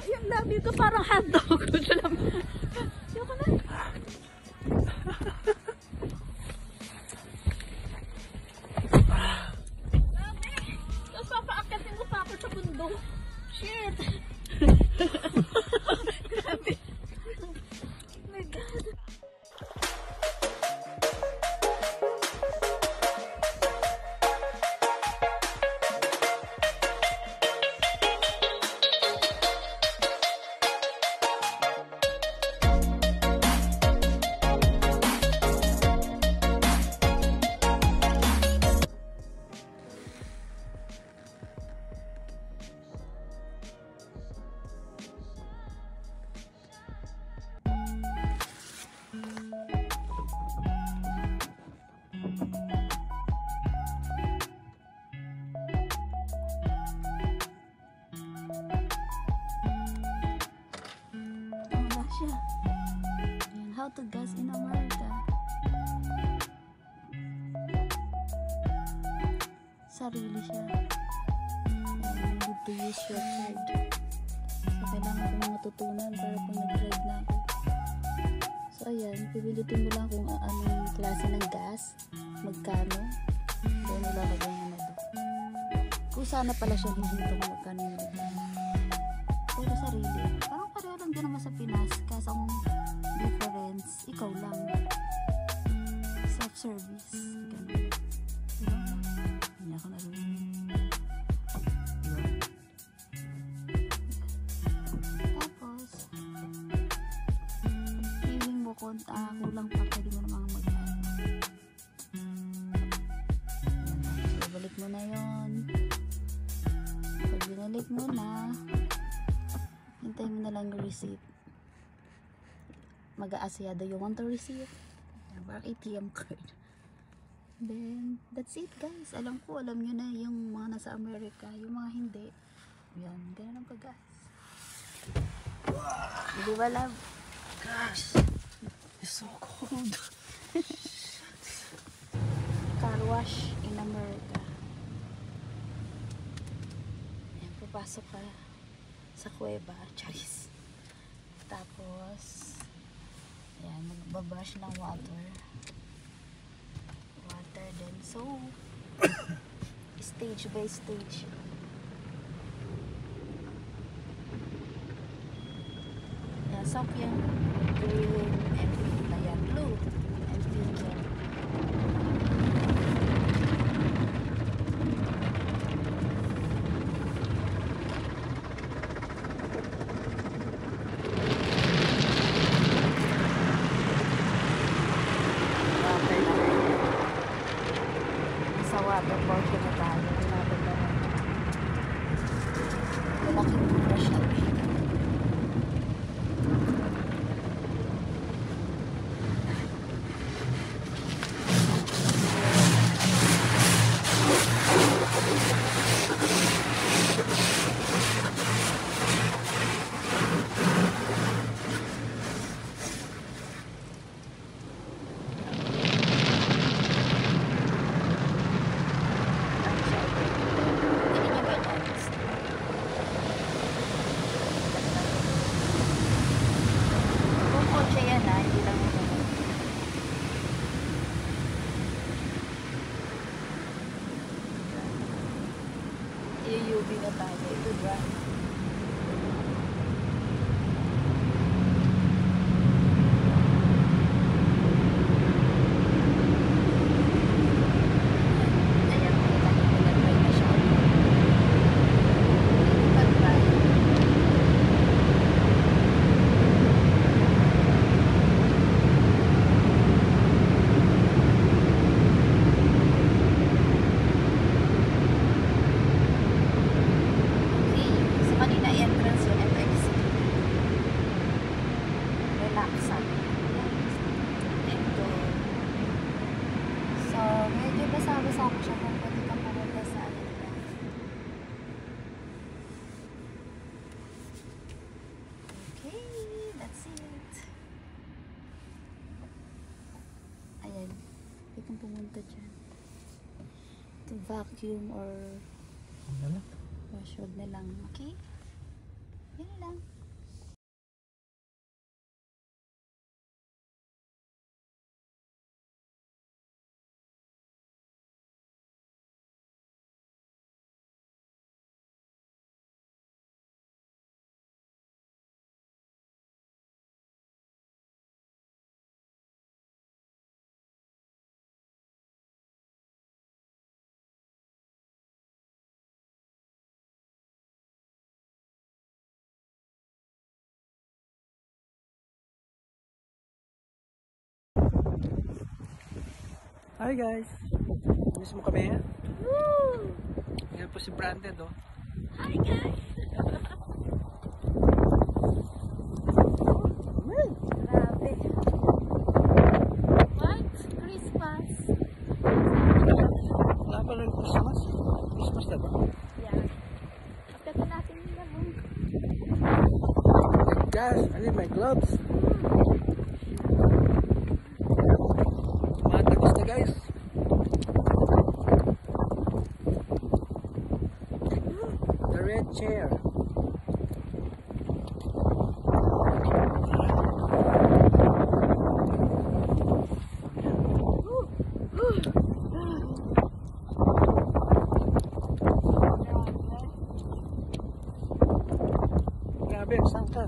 Yung labi ko parang hotdog. Yung na. Tapos papaakatin mo pa ako sa bundok. Shit! Grabe. Oh my God. How to gas in America. Sarili siya. You need to use your card. So, kailangan ko matutunan para kung nag-drive na ako. So, ayan. Pipilitin mo lang kung anong klase ng gas. Magkano. Doon ilalagay mo na doon. Kung sana pala siya hihinto kung magkano yung nilagay. Pero sarili. Parang pareho lang din naman sa Pinas. Kaso ang difference, ikaw lang. Self-service. Ganun. Diba? Hindi ako narunong. Tapos, feeling mo kulang pa, pwede mo namang mag-ano. So, balik mo na yun. Pag binalik mo na, hintayin mo na lang yung receipt. Mag-aasya, do you want to receive? Our ATM card. Then, that's it guys. Alam nyo na yung mga nasa Amerika. Yung mga hindi. Yan, ganun ang kagas. Wow. Di ba, love? Gosh, it's so cold. Car wash in America. Yan, papasok ka sa kuweba. Charis. Tapos, ayan, magbabash ng water. Then, so, stage by stage. Ayan, sock yan. Green and pink. Ayan, blue and pink yan. Water portion na tayo. Natin na lang. Malaking brush na rin. pumunta dyan. To vacuum or Ano? wash, wag na lang. Okay? Yan lang. Hi guys! Miss mo kami? Woo! Yan po si Brandon, oh. Hi guys! Grabe. What? Christmas? Wala pa lang Christmas. Christmas na ba? Yeah. After natin yung labong. Guys, I need my gloves. Matagos na guys. The red chair. Grabe, saan ka?